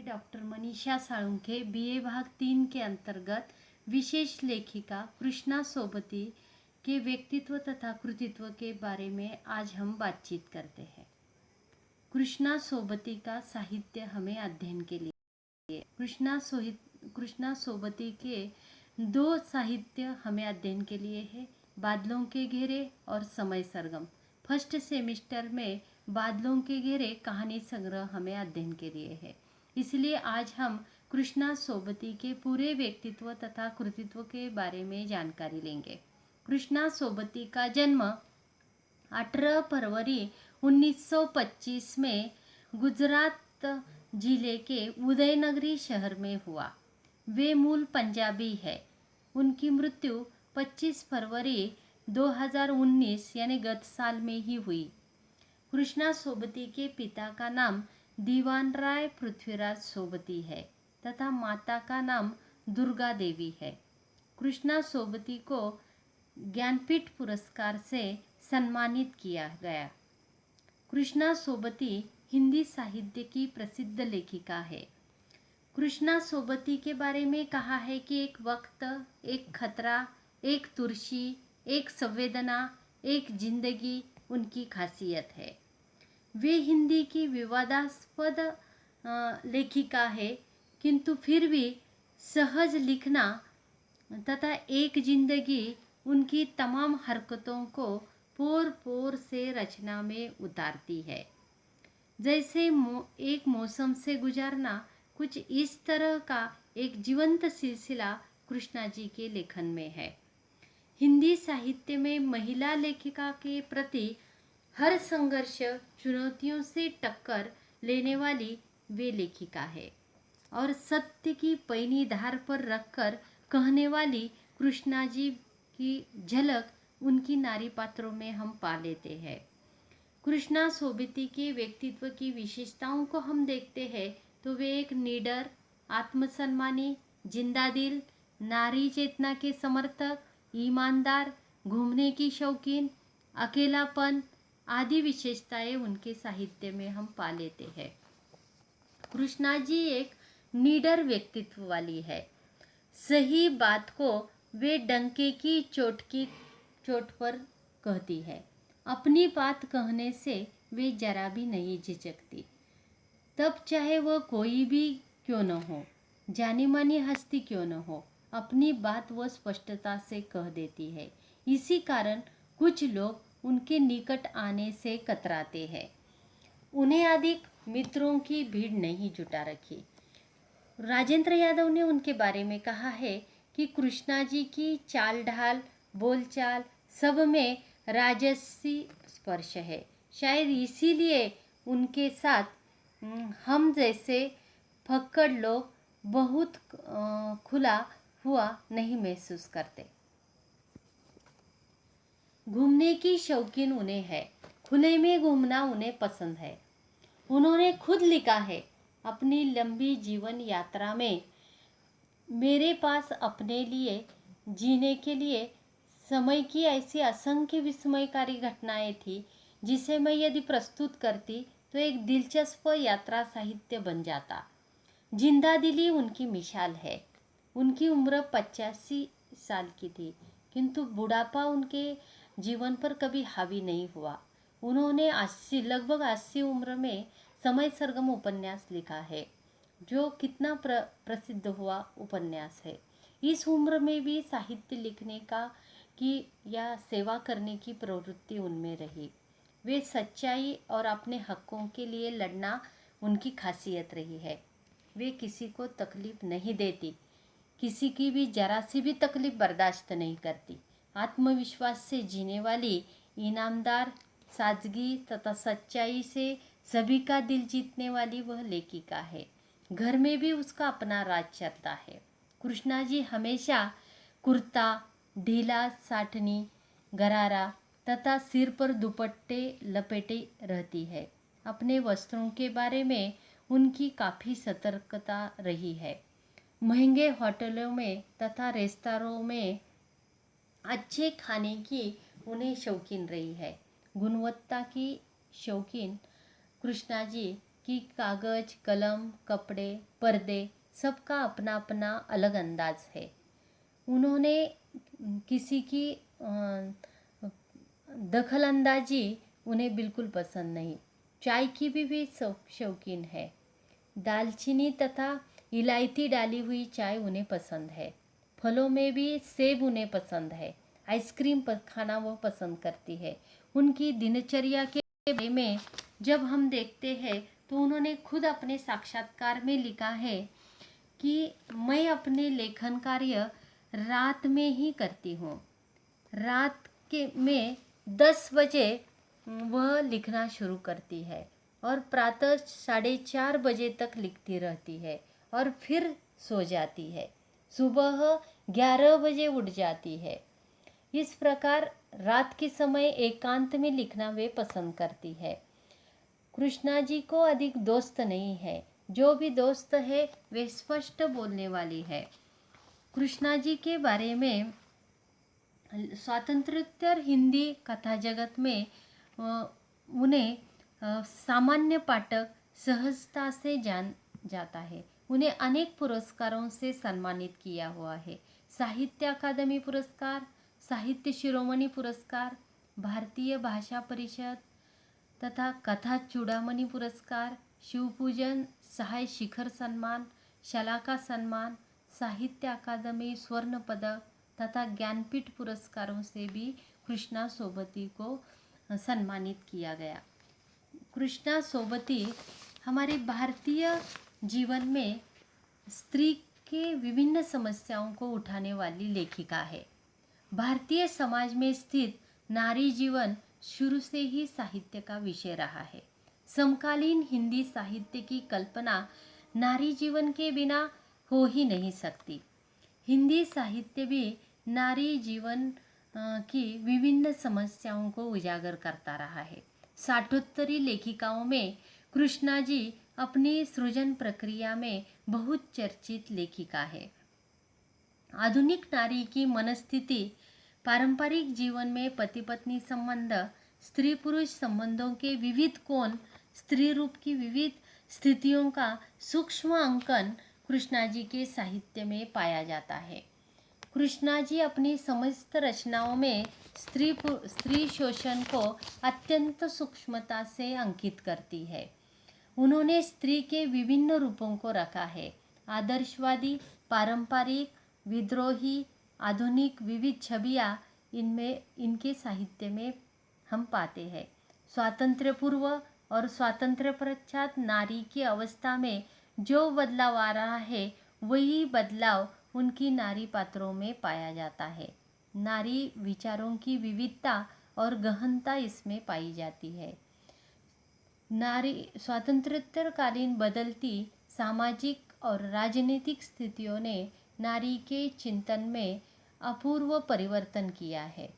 Doctor Manisha Salunkhe BA भाग 3 के अंतर्गत विशेष लेखिका कृष्णा सोबती के व्यक्तित्व तथा कृतित्व के बारे में आज हम बातचीत करते हैं। कृष्णा सोबती का साहित्य हमें अध्ययन के लिए कृष्णा सोबती के दो साहित्य हमें अध्ययन के लिए है, बादलों के घेरे और समय सरगम। फर्स्ट सेमिस्टर में बादलों के घेरे कहानी संग्रह हमें अध्ययन के लिए है, इसलिए आज हम कृष्णा सोबती के पूरे व्यक्तित्व तथा कृतित्व के बारे में जानकारी लेंगे। कृष्णा सोबती का जन्म 18 फरवरी 1925 में गुजरात जिले के उदयनगरी शहर में हुआ। वे मूल पंजाबी है। उनकी मृत्यु 25 फरवरी 2019 यानी गत साल में ही हुई। कृष्णा सोबती के पिता का नाम दीवान राय पृथ्वीराज सोबती है तथा माता का नाम दुर्गा देवी है। कृष्णा सोबती को ज्ञानपीठ पुरस्कार से सम्मानित किया गया। कृष्णा सोबती हिंदी साहित्य की प्रसिद्ध लेखिका है। कृष्णा सोबती के बारे में कहा है कि एक वक्त, एक खतरा, एक तुर्शी, एक संवेदना, एक जिंदगी उनकी खासियत है। वे हिंदी की विवादास्पद लेखिका है, किंतु फिर भी सहज लिखना तथा एक जिंदगी उनकी तमाम हरकतों को पोर पोर से रचना में उतारती है। जैसे एक मौसम से गुजारना, कुछ इस तरह का एक जीवंत सिलसिला कृष्णा जी के लेखन में है। हिंदी साहित्य में महिला लेखिका के प्रति हर संघर्ष, चुनौतियों से टक्कर लेने वाली वे लेखिका है और सत्य की पैनी धार पर रखकर कहने वाली कृष्णा जी की झलक उनकी नारी पात्रों में हम पा लेते हैं। कृष्णा सोबती के व्यक्तित्व की विशेषताओं को हम देखते हैं तो वे एक निडर, आत्मसम्मानी, जिंदा दिल, नारी चेतना के समर्थक, ईमानदार, घूमने की शौकीन, अकेलापन आदि विशेषताएं उनके साहित्य में हम पा लेते हैं। कृष्णा जी एक निडर व्यक्तित्व वाली है। सही बात को वे डंके की चोट पर कहती है। अपनी बात कहने से वे जरा भी नहीं झिझकती, तब चाहे वह कोई भी क्यों न हो, जानी मानी हस्ती क्यों न हो, अपनी बात वह स्पष्टता से कह देती है। इसी कारण कुछ लोग उनके निकट आने से कतराते हैं। उन्हें अधिक मित्रों की भीड़ नहीं जुटा रखी। राजेंद्र यादव ने उनके बारे में कहा है कि कृष्णा जी की चाल ढाल, बोलचाल सब में राजसी स्पर्श है। शायद इसीलिए उनके साथ हम जैसे फक्कड़ लोग बहुत खुला हुआ नहीं महसूस करते। घूमने की शौकीन उन्हें है। खुले में घूमना उन्हें पसंद है। उन्होंने खुद लिखा है, अपनी लंबी जीवन यात्रा में मेरे पास अपने लिए जीने के लिए समय की ऐसी असंख्य विस्मयकारी घटनाएं थी जिसे मैं यदि प्रस्तुत करती तो एक दिलचस्प यात्रा साहित्य बन जाता। जिंदा दिली उनकी मिसाल है। उनकी उम्र 85 साल की थी, किंतु बुढ़ापा उनके जीवन पर कभी हावी नहीं हुआ। उन्होंने लगभग 80 उम्र में समय सरगम उपन्यास लिखा है, जो कितना प्रसिद्ध हुआ उपन्यास है। इस उम्र में भी साहित्य लिखने की या सेवा करने की प्रवृत्ति उनमें रही। वे सच्चाई और अपने हकों के लिए लड़ना उनकी खासियत रही है। वे किसी को तकलीफ नहीं देती, किसी की भी जरा सी भी तकलीफ बर्दाश्त नहीं करती। आत्मविश्वास से जीने वाली, ईमानदार, सादगी तथा सच्चाई से सभी का दिल जीतने वाली वह लेखिका है। घर में भी उसका अपना राज चलता है। कृष्णा जी हमेशा कुर्ता, ढीला साटनी, गरारा तथा सिर पर दुपट्टे लपेटे रहती है। अपने वस्त्रों के बारे में उनकी काफ़ी सतर्कता रही है। महंगे होटलों में तथा रेस्तरां में अच्छे खाने की उन्हें शौकीन रही है। गुणवत्ता की शौकीन कृष्णा जी कि कागज, कलम, कपड़े, पर्दे सबका अपना अपना अलग अंदाज है। उन्होंने किसी की दखल अंदाजी उन्हें बिल्कुल पसंद नहीं। चाय की भी शौकीन है। दालचीनी तथा इलायची डाली हुई चाय उन्हें पसंद है। फलों में भी सेब उन्हें पसंद है। आइसक्रीम खाना वो पसंद करती है। उनकी दिनचर्या के बारे में जब हम देखते हैं तो उन्होंने खुद अपने साक्षात्कार में लिखा है कि मैं अपने लेखन कार्य रात में ही करती हूँ। रात के में 10 बजे वह लिखना शुरू करती है और प्रातः 4:30 बजे तक लिखती रहती है और फिर सो जाती है। सुबह 11 बजे उठ जाती है। इस प्रकार रात के समय एकांत में लिखना वे पसंद करती है। कृष्णा जी को अधिक दोस्त नहीं है। जो भी दोस्त है वे स्पष्ट बोलने वाली है। कृष्णा जी के बारे में स्वातंत्र्योत्तर हिंदी कथा जगत में उन्हें सामान्य पाठक सहजता से जान जाता है। उन्हें अनेक पुरस्कारों से सम्मानित किया हुआ है। साहित्य अकादमी पुरस्कार, साहित्य शिरोमणि पुरस्कार, भारतीय भाषा परिषद तथा कथा चूड़ामणि पुरस्कार, शिवपूजन सहाय शिखर सम्मान, शलाका सम्मान, साहित्य अकादमी स्वर्ण पदक तथा ज्ञानपीठ पुरस्कारों से भी कृष्णा सोबती को सम्मानित किया गया। कृष्णा सोबती हमारे भारतीय जीवन में स्त्री के विभिन्न समस्याओं को उठाने वाली लेखिका है। भारतीय समाज में स्थित नारी जीवन शुरू से ही साहित्य का विषय रहा है। समकालीन हिंदी साहित्य की कल्पना नारी जीवन के बिना हो ही नहीं सकती। हिंदी साहित्य भी नारी जीवन की विभिन्न समस्याओं को उजागर करता रहा है। साठोत्तरी लेखिकाओं में कृष्णा जी अपनी सृजन प्रक्रिया में बहुत चर्चित लेखिका है। आधुनिक नारी की मनस्थिति, पारंपरिक जीवन में पति पत्नी संबंध, स्त्री पुरुष संबंधों के विविध कोण, स्त्री रूप की विविध स्थितियों का सूक्ष्म अंकन कृष्णा जी के साहित्य में पाया जाता है। कृष्णा जी अपनी समस्त रचनाओं में स्त्री शोषण को अत्यंत सूक्ष्मता से अंकित करती है। उन्होंने स्त्री के विभिन्न रूपों को रखा है। आदर्शवादी, पारंपरिक, विद्रोही, आधुनिक विविध छवियाँ इनमें इनके साहित्य में हम पाते हैं। स्वातंत्र्य पूर्व और स्वातंत्र्य पश्चात नारी की अवस्था में जो बदलाव आ रहा है वही बदलाव उनकी नारी पात्रों में पाया जाता है। नारी विचारों की विविधता और गहनता इसमें पाई जाती है। नारी स्वातंत्र्योत्तरकालीन बदलती सामाजिक और राजनीतिक स्थितियों ने नारी के चिंतन में अपूर्व परिवर्तन किया है।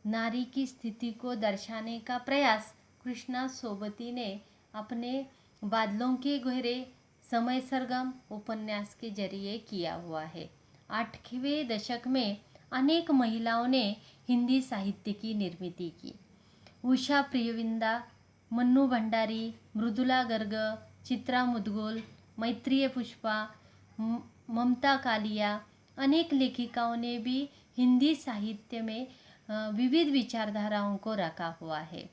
नारी की स्थिति को दर्शाने का प्रयास कृष्णा सोबती ने अपने बादलों के गहरे समय सरगम उपन्यास के जरिए किया हुआ है। 8वें दशक में अनेक महिलाओं ने हिंदी साहित्य की निर्मिति की। उषा प्रियविंदा, मन्नू भंडारी, मृदुला गर्ग, चित्रा मुदगल, मैत्रेय पुष्पा, ममता कालिया, अनेक लेखिकाओं ने भी हिंदी साहित्य में विविध विचारधाराओं को रखा हुआ है।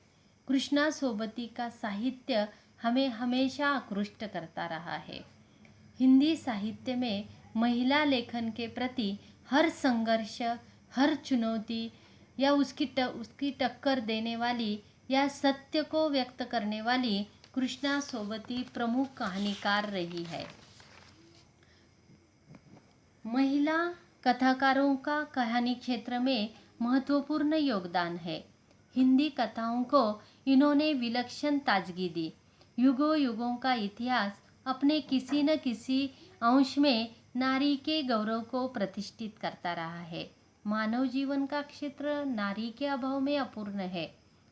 कृष्णा सोबती का साहित्य हमें हमेशा आकृष्ट करता रहा है। हिंदी साहित्य में महिला लेखन के प्रति हर संघर्ष, हर चुनौती या उसकी टक्कर देने वाली या सत्य को व्यक्त करने वाली कृष्णा सोबती प्रमुख कहानीकार रही है। महिला कथाकारों का कहानी क्षेत्र में महत्वपूर्ण योगदान है। हिंदी कथाओं को इन्होंने विलक्षण ताजगी दी। युगों युगों का इतिहास अपने किसी न किसी अंश में नारी के गौरव को प्रतिष्ठित करता रहा है। मानव जीवन का क्षेत्र नारी के अभाव में अपूर्ण है।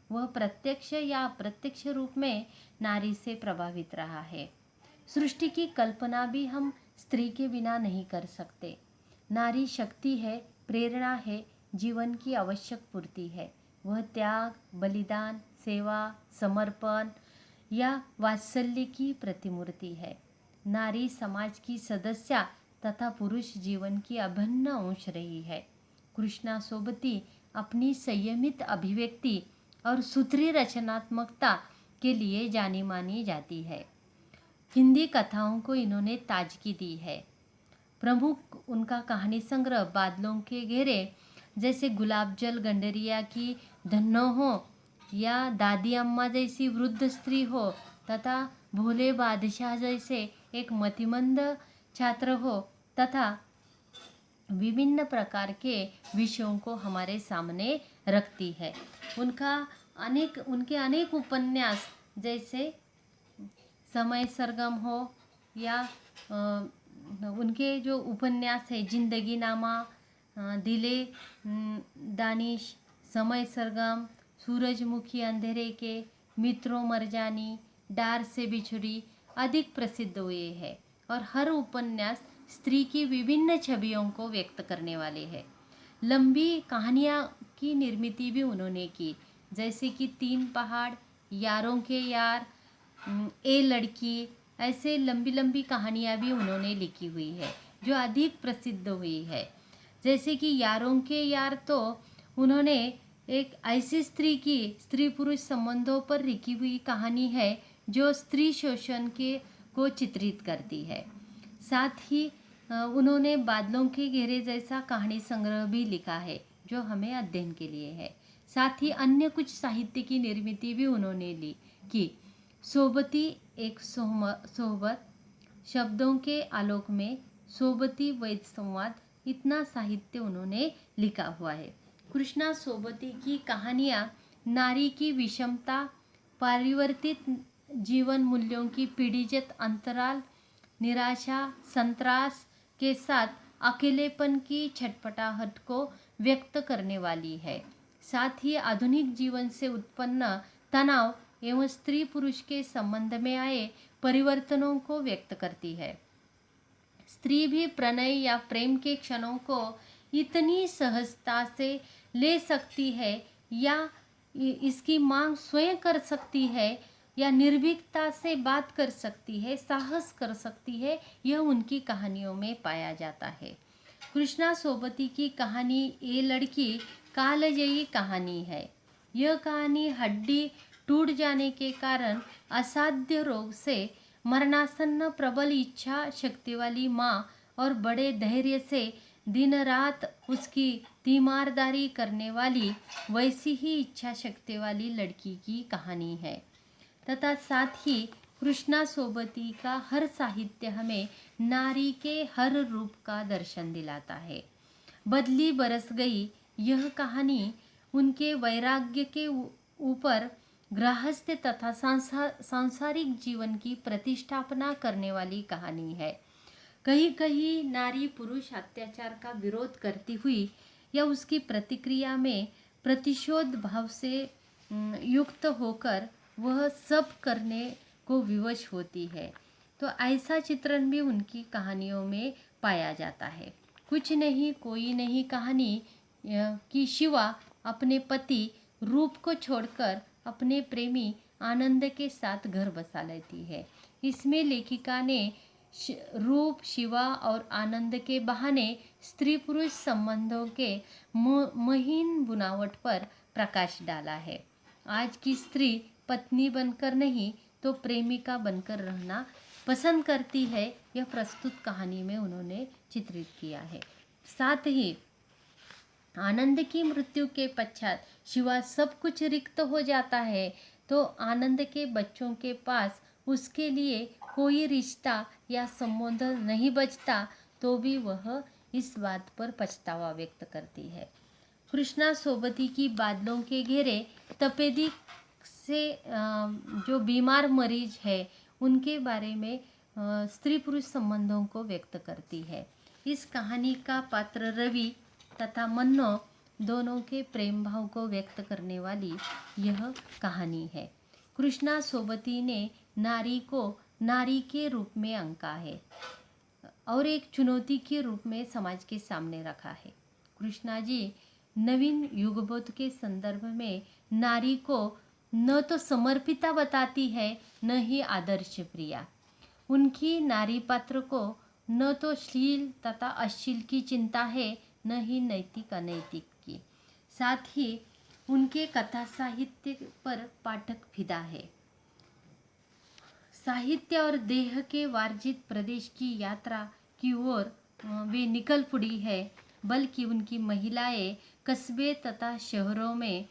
वह प्रत्यक्ष या अप्रत्यक्ष रूप में नारी से प्रभावित रहा है। सृष्टि की कल्पना भी हम स्त्री के बिना नहीं कर सकते। नारी शक्ति है, प्रेरणा है, जीवन की आवश्यक पूर्ति है। वह त्याग, बलिदान, सेवा, समर्पण या वात्सल्य की प्रतिमूर्ति है। नारी समाज की सदस्य तथा पुरुष जीवन की अभिन्न अंश रही है। कृष्णा सोबती अपनी संयमित अभिव्यक्ति और सूत्री रचनात्मकता के लिए जानी मानी जाती है। हिंदी कथाओं को इन्होंने ताजगी दी है। प्रमुख उनका कहानी संग्रह बादलों के घेरे, जैसे गुलाब जल गंडरिया की धन्नो हो या दादी अम्मा जैसी वृद्ध स्त्री हो तथा भोले बादशाह जैसे एक मतिमंद छात्र हो, तथा विभिन्न प्रकार के विषयों को हमारे सामने रखती है। उनके अनेक उपन्यास, जैसे समय सरगम हो या उनके जो उपन्यास है जिंदगी नामा, दिले दानिश, समय सरगम, सूरजमुखी अंधेरे के, मित्रों मरजानी, डार से बिछुड़ी अधिक प्रसिद्ध हुए हैं और हर उपन्यास स्त्री की विभिन्न छवियों को व्यक्त करने वाले हैं। लंबी कहानियाँ की निर्मित भी उन्होंने की, जैसे कि तीन पहाड़, यारों के यार, ए लड़की, ऐसे लंबी लंबी कहानियाँ भी उन्होंने लिखी हुई है जो अधिक प्रसिद्ध हुई है। जैसे कि यारों के यार तो उन्होंने एक ऐसी स्त्री पुरुष संबंधों पर लिखी हुई कहानी है जो स्त्री शोषण को चित्रित करती है। साथ ही उन्होंने बादलों के घेरे जैसा कहानी संग्रह भी लिखा है जो हमें अध्ययन के लिए है। साथ ही अन्य कुछ साहित्य की निर्मित भी उन्होंने की। सोबती एक सोहबत, शब्दों के आलोक में, सोबती वैद संवाद, इतना साहित्य उन्होंने लिखा हुआ है। कृष्णा सोबती की कहानियाँ नारी की विषमता, परिवर्तित जीवन मूल्यों की पीढ़ीगत अंतराल, निराशा, संत्रास के साथ अकेलेपन की छटपटाहट को व्यक्त करने वाली है। साथ ही आधुनिक जीवन से उत्पन्न तनाव एवं स्त्री पुरुष के संबंध में आए परिवर्तनों को व्यक्त करती है। स्त्री भी प्रणय या प्रेम के क्षणों को इतनी सहजता से ले सकती है या इसकी मांग स्वयं कर सकती है या निर्भीकता से बात कर सकती है, साहस कर सकती है, यह उनकी कहानियों में पाया जाता है। कृष्णा सोबती की कहानी ये लड़की कालजयी कहानी है। यह कहानी हड्डी टूट जाने के कारण असाध्य रोग से मरणासन्न प्रबल इच्छा शक्ति वाली माँ और बड़े धैर्य से दिन रात उसकी तीमारदारी करने वाली वैसी ही इच्छा शक्ति वाली लड़की की कहानी है। तथा साथ ही कृष्णा सोबती का हर साहित्य हमें नारी के हर रूप का दर्शन दिलाता है। बदली बरस गई यह कहानी उनके वैराग्य के ऊपर गृहस्थ तथा सांसारिक जीवन की प्रतिष्ठापना करने वाली कहानी है। कहीं कहीं नारी पुरुष अत्याचार का विरोध करती हुई या उसकी प्रतिक्रिया में प्रतिशोध भाव से युक्त होकर वह सब करने को विवश होती है, तो ऐसा चित्रण भी उनकी कहानियों में पाया जाता है। कुछ नहीं कोई नहीं कहानी की शिवा अपने पति रूप को छोड़कर अपने प्रेमी आनंद के साथ घर बसा लेती है। इसमें लेखिका ने रूप, शिवा और आनंद के बहाने स्त्री पुरुष संबंधों के महीन बुनावट पर प्रकाश डाला है। आज की स्त्री पत्नी बनकर नहीं तो प्रेमिका बनकर रहना पसंद करती है, यह प्रस्तुत कहानी में उन्होंने चित्रित किया है। साथ ही आनंद की मृत्यु के पश्चात शिवा सब कुछ रिक्त हो जाता है, तो आनंद के बच्चों के पास उसके लिए कोई रिश्ता या संबंध नहीं बचता, तो भी वह इस बात पर पछतावा व्यक्त करती है। कृष्णा सोबती की बादलों के घेरे तपेदिक से जो बीमार मरीज है उनके बारे में स्त्री पुरुष संबंधों को व्यक्त करती है। इस कहानी का पात्र रवि तथा मन्नो दोनों के प्रेम भाव को व्यक्त करने वाली यह कहानी है। कृष्णा सोबती ने नारी को नारी के रूप में आंका है और एक चुनौती के रूप में समाज के सामने रखा है। कृष्णा जी नवीन युगबोध के संदर्भ में नारी को न तो समर्पिता बताती है, न ही आदर्श प्रिया। उनकी नारी पात्र को न तो श्लील तथा अश्लील की चिंता है, न ही नैतिक अनैतिक की। साथ ही उनके कथा साहित्य पर पाठक फिदा है। साहित्य और देह के वर्जित प्रदेश की यात्रा की ओर वे निकल पड़ी है, बल्कि उनकी महिलाएं कस्बे तथा शहरों में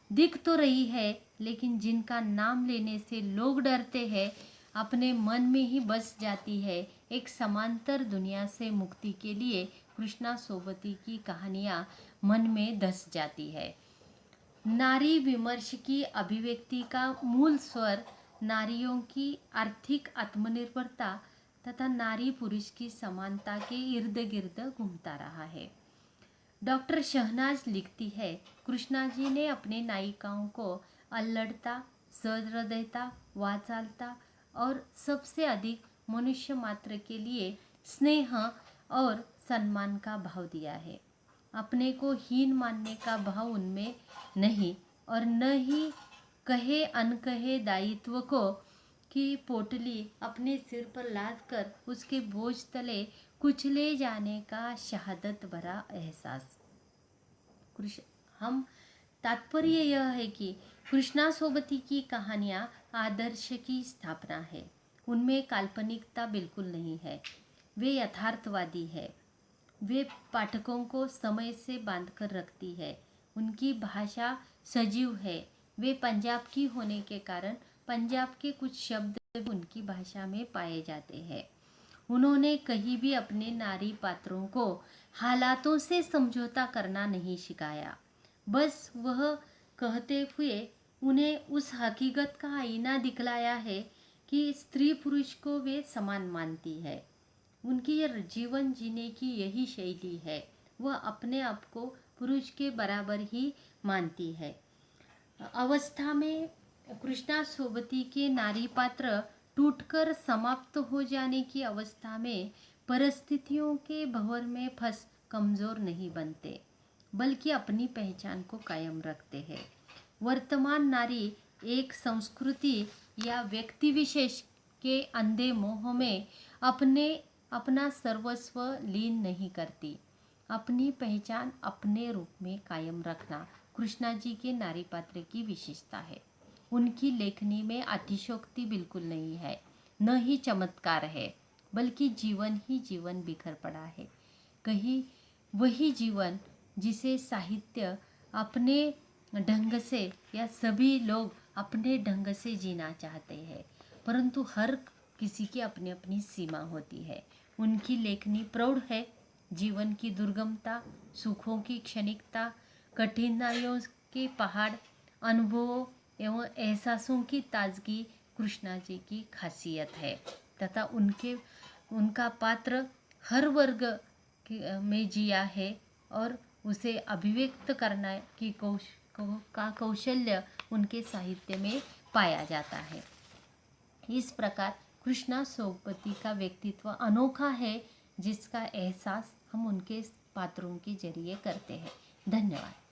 दिख तो रही है, लेकिन जिनका नाम लेने से लोग डरते हैं, अपने मन में ही बस जाती है। एक समांतर दुनिया से मुक्ति के लिए कृष्णा सोबती की कहानियाँ मन में धस जाती है। नारी विमर्श की अभिव्यक्ति का मूल स्वर नारियों की आर्थिक आत्मनिर्भरता तथा नारी पुरुष की समानता के इर्द गिर्द घूमता रहा है। डॉक्टर शहनाज लिखती है, कृष्णा जी ने अपने नायिकाओं को अल्लड़ता, सहृदयता, वाचालता और सबसे अधिक मनुष्य मात्र के लिए स्नेह और सम्मान का भाव दिया है। अपने को हीन मानने का भाव उनमें नहीं, और न ही कहे अनकहे दायित्व को की पोटली अपने सिर पर लाद कर उसके बोझ तले कुचले जाने का शहादत भरा एहसास। हम तात्पर्य यह है कि कृष्णा सोबती की कहानियाँ आदर्श की स्थापना है। उनमें काल्पनिकता बिल्कुल नहीं है, वे यथार्थवादी है। वे पाठकों को समय से बांधकर रखती है। उनकी भाषा सजीव है। वे पंजाब की होने के कारण पंजाब के कुछ शब्द उनकी भाषा में पाए जाते हैं। उन्होंने कहीं भी अपने नारी पात्रों को हालातों से समझौता करना नहीं सिखाया। बस वह कहते हुए उन्हें उस हकीकत का आईना दिखलाया है कि स्त्री पुरुष को वे समान मानती है। उनकी जीवन जीने की यही शैली है। वह अपने आप को पुरुष के बराबर ही मानती है। अवस्था में कृष्णा सोबती के नारी पात्र टूटकर समाप्त हो जाने की अवस्था में परिस्थितियों के भंवर में फंस कमजोर नहीं बनते, बल्कि अपनी पहचान को कायम रखते हैं। वर्तमान नारी एक संस्कृति या व्यक्ति विशेष के अंधे मोह में अपना सर्वस्व लीन नहीं करती। अपनी पहचान अपने रूप में कायम रखना कृष्णा जी के नारी पात्र की विशेषता है। उनकी लेखनी में अतिशयोक्ति बिल्कुल नहीं है, न ही चमत्कार है, बल्कि जीवन ही जीवन बिखर पड़ा है। कहीं वही जीवन जिसे साहित्य अपने ढंग से या सभी लोग अपने ढंग से जीना चाहते हैं, परंतु हर किसी की अपनी अपनी सीमा होती है। उनकी लेखनी प्रौढ़ है। जीवन की दुर्गमता, सुखों की क्षणिकता, कठिनाइयों के पहाड़, अनुभवों एवं एहसासों की ताजगी कृष्णा जी की खासियत है तथा उनका पात्र हर वर्ग में जिया है और उसे अभिव्यक्त करना की कौशल्य उनके साहित्य में पाया जाता है। इस प्रकार कृष्णा सोबती का व्यक्तित्व अनोखा है, जिसका एहसास हम उनके पात्रों के जरिए करते हैं। धन्यवाद।